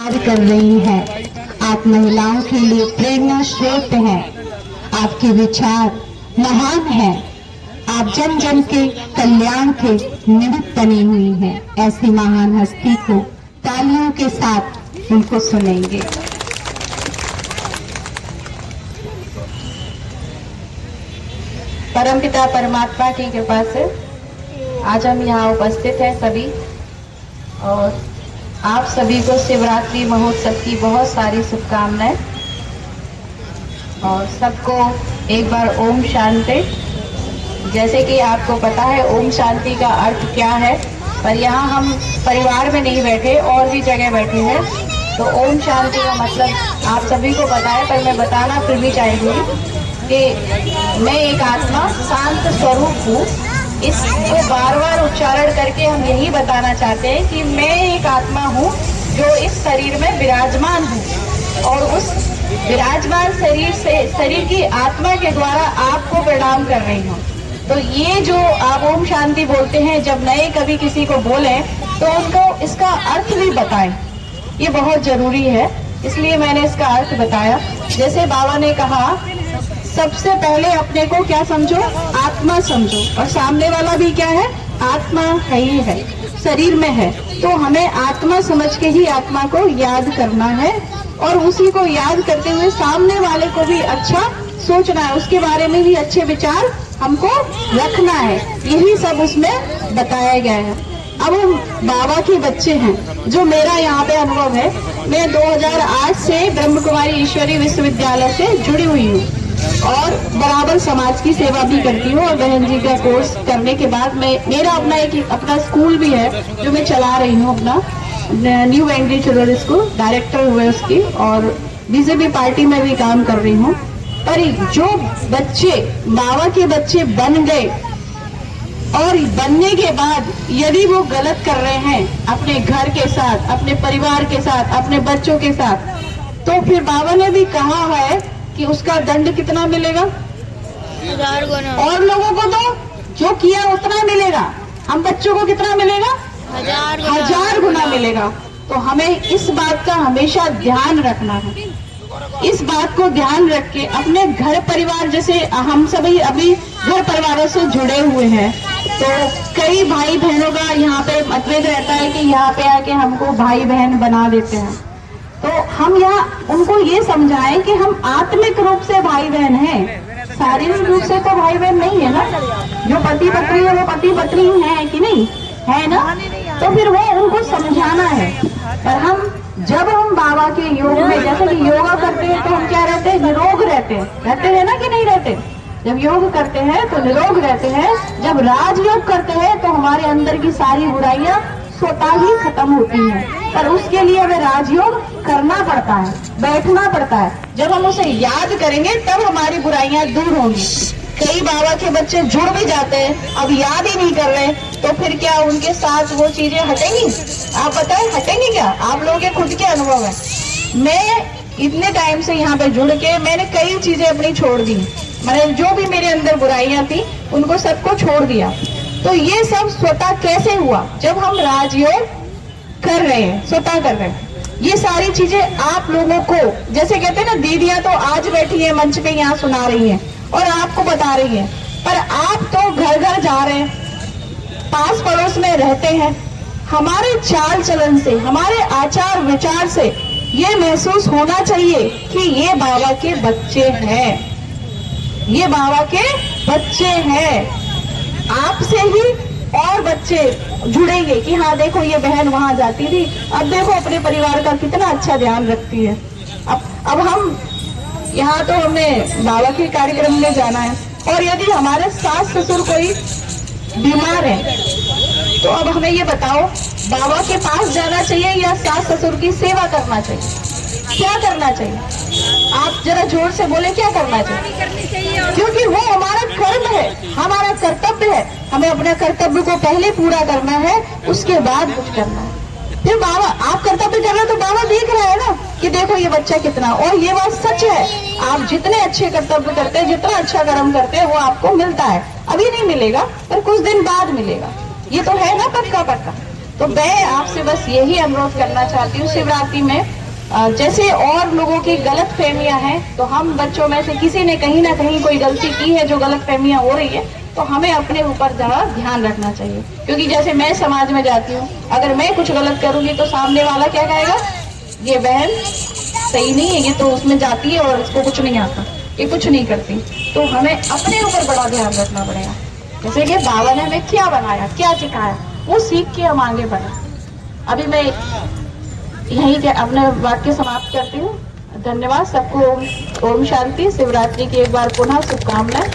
कार्य कर रही हैं। आप महिलाओं के लिए प्रेरणा स्रोत हैं। आपके विचार महान हैं। आप जन जन के कल्याण के निमित्त बनी हुई हैं। ऐसी महान हस्ती को तालियों के साथ उनको सुनेंगे। परमपिता परमात्मा की कृपा से आज हम यहाँ उपस्थित हैं सभी, और आप सभी को शिवरात्रि महोत्सव की बहुत सारी शुभकामनाएं। और सबको एक बार ओम शांति। जैसे कि आपको पता है ओम शांति का अर्थ क्या है, पर यहाँ हम परिवार में नहीं बैठे, और भी जगह बैठे हैं, तो ओम शांति का मतलब आप सभी को पता है, पर मैं बताना फिर भी चाहूँगी कि मैं एक आत्मा शांत स्वरूप हूँ। इसको बार बार उच्चारण करके हम यही बताना चाहते हैं कि मैं एक आत्मा हूँ जो इस शरीर में विराजमान हूँ, और उस विराजमान शरीर की आत्मा के द्वारा आपको प्रणाम कर रही हूँ। तो ये जो आप ओम शांति बोलते हैं, जब नए कभी किसी को बोलें तो उनको इसका अर्थ भी बताएं, ये बहुत जरूरी है। इसलिए मैंने इसका अर्थ बताया। जैसे बाबा ने कहा, सबसे पहले अपने को क्या समझो, आत्मा समझो, और सामने वाला भी क्या है, आत्मा है ही है, शरीर में है। तो हमें आत्मा समझ के ही आत्मा को याद करना है, और उसी को याद करते हुए सामने वाले को भी अच्छा सोचना है, उसके बारे में भी अच्छे विचार हमको रखना है। यही सब उसमें बताया गया है। अब हम बाबा के बच्चे हैं, जो मेरा यहाँ पे अनुभव है। मैं 2008 से ब्रह्म कुमारी ईश्वरी विश्वविद्यालय से जुड़ी हुई हूँ, और बराबर समाज की सेवा भी करती हूँ। और बहन जी का कोर्स करने के बाद मेरा अपना स्कूल भी है, जो मैं चला रही हूँ, अपना new angry children school, director हुए उसकी, और बीजेपी पार्टी में भी काम कर रही हूँ। पर जो बच्चे बाबा के बच्चे बन गए, और बनने के बाद यदि वो गलत कर रहे हैं अपने घर के साथ, अपने परिवार के साथ, अपने बच्चों के साथ, तो फिर बाबा ने भी कहा है कि उसका दंड कितना मिलेगा, 1000 गुना। और लोगों को तो जो किया उतना मिलेगा, हम बच्चों को कितना मिलेगा, 1000 गुना मिलेगा। तो हमें इस बात का हमेशा ध्यान रखना है। इस बात को ध्यान रख के अपने घर परिवार, जैसे हम सभी अभी घर परिवारों से जुड़े हुए हैं, तो कई भाई बहनों का यहाँ पे मतभेद रहता है कि यहाँ पे आके हमको भाई बहन बना देते हैं। तो हम यहाँ उनको ये समझाएं कि हम आत्मिक रूप से भाई बहन हैं, शारीरिक रूप से तो भाई बहन नहीं है ना। जो पति पत्नी है वो पति पत्नी है कि नहीं है ना, तो फिर वो उनको समझाना है। पर हम जब हम बाबा के योग में, जैसे कि योगा करते हैं, तो हम क्या रहते हैं, निरोग रहते हैं ना कि नहीं रहते। जब योग करते हैं तो निरोग रहते हैं। जब राजयोग करते हैं तो हमारे अंदर की सारी बुराइयां स्वतः ही खत्म होती हैं। पर उसके लिए हमें राजयोग करना पड़ता है, बैठना पड़ता है। जब हम उसे याद करेंगे तब हमारी बुराइयां दूर होंगी। कई बाबा के बच्चे जुड़ भी जाते हैं, अब याद ही नहीं कर रहे, तो फिर क्या उनके साथ वो चीजें हटेंगी? आप बताएं, हटेंगी क्या? आप लोगों के खुद के अनुभव है। मैं इतने टाइम से यहाँ पे जुड़ के मैंने कई चीजें अपनी छोड़ दी। मैंने जो भी मेरे अंदर बुराइयां थी उनको सबको छोड़ दिया। तो ये सब स्वतः कैसे हुआ? जब हम राजयोग कर रहे हैं, स्वतः कर रहे हैं। ये सारी चीजें आप लोगों को, जैसे कहते हैं ना, दीदियां तो आज बैठी है मंच पे यहाँ सुना रही हैं और आपको बता रही है, पर आप तो घर घर जा रहे हैं, पास पड़ोस में रहते हैं। हमारे चाल चलन से, हमारे आचार विचार से ये महसूस होना चाहिए कि ये बाबा के बच्चे हैं, ये बाबा के बच्चे हैं। आपसे ही और बच्चे जुड़ेंगे कि हाँ देखो ये बहन वहां जाती थी, अब देखो अपने परिवार का कितना अच्छा ध्यान रखती है। अब हम यहाँ तो हमें बाबा के कार्यक्रम में जाना है, और यदि हमारे सास ससुर कोई बीमार है तो अब हमें ये बताओ, बाबा के पास जाना चाहिए या सास ससुर की सेवा करना चाहिए? क्या करना चाहिए? आप जरा जोर से बोले, क्या करना चाहिए? क्योंकि वो हमारा कर्म है, हमारा कर्तव्य है। हमें अपने कर्तव्य को पहले पूरा करना है, उसके बाद कुछ करना है। फिर बाबा, आप कर्तव्य कर रहे हैं तो बाबा देख रहा है ना कि देखो ये बच्चा कितना। और ये बात सच है, आप जितने अच्छे कर्तव्य करते हैं, जितना अच्छा कर्म करते हैं, वो आपको मिलता है। अभी नहीं मिलेगा पर कुछ दिन बाद मिलेगा, ये तो है ना, पक्का पक्का। तो मैं आपसे बस यही अनुरोध करना चाहती हूँ, शिवरात्रि में जैसे और लोगों की गलत फहमियां हैं, तो हम बच्चों में से किसी ने कहीं ना कहीं कोई गलती की है जो गलत फहमियां हो रही है, तो हमें अपने ऊपर ज़्यादा ध्यान रखना चाहिए। क्योंकि जैसे मैं समाज में जाती हूँ, अगर मैं कुछ गलत करूंगी तो सामने वाला क्या कहेगा, ये बहन सही नहीं है, ये तो उसमें जाती है और इसको कुछ नहीं आता, ये कुछ नहीं करती। तो हमें अपने ऊपर बड़ा ध्यान रखना पड़ेगा। जैसे कि बाबा ने हमें क्या बनाया, क्या सिखाया, वो सीख के हम आगे बढ़े। अभी मैं यहीं के अपने वाक्य समाप्त करती हूँ। धन्यवाद सबको। ओम शांति। शिवरात्रि की एक बार पुनः शुभकामनाएं।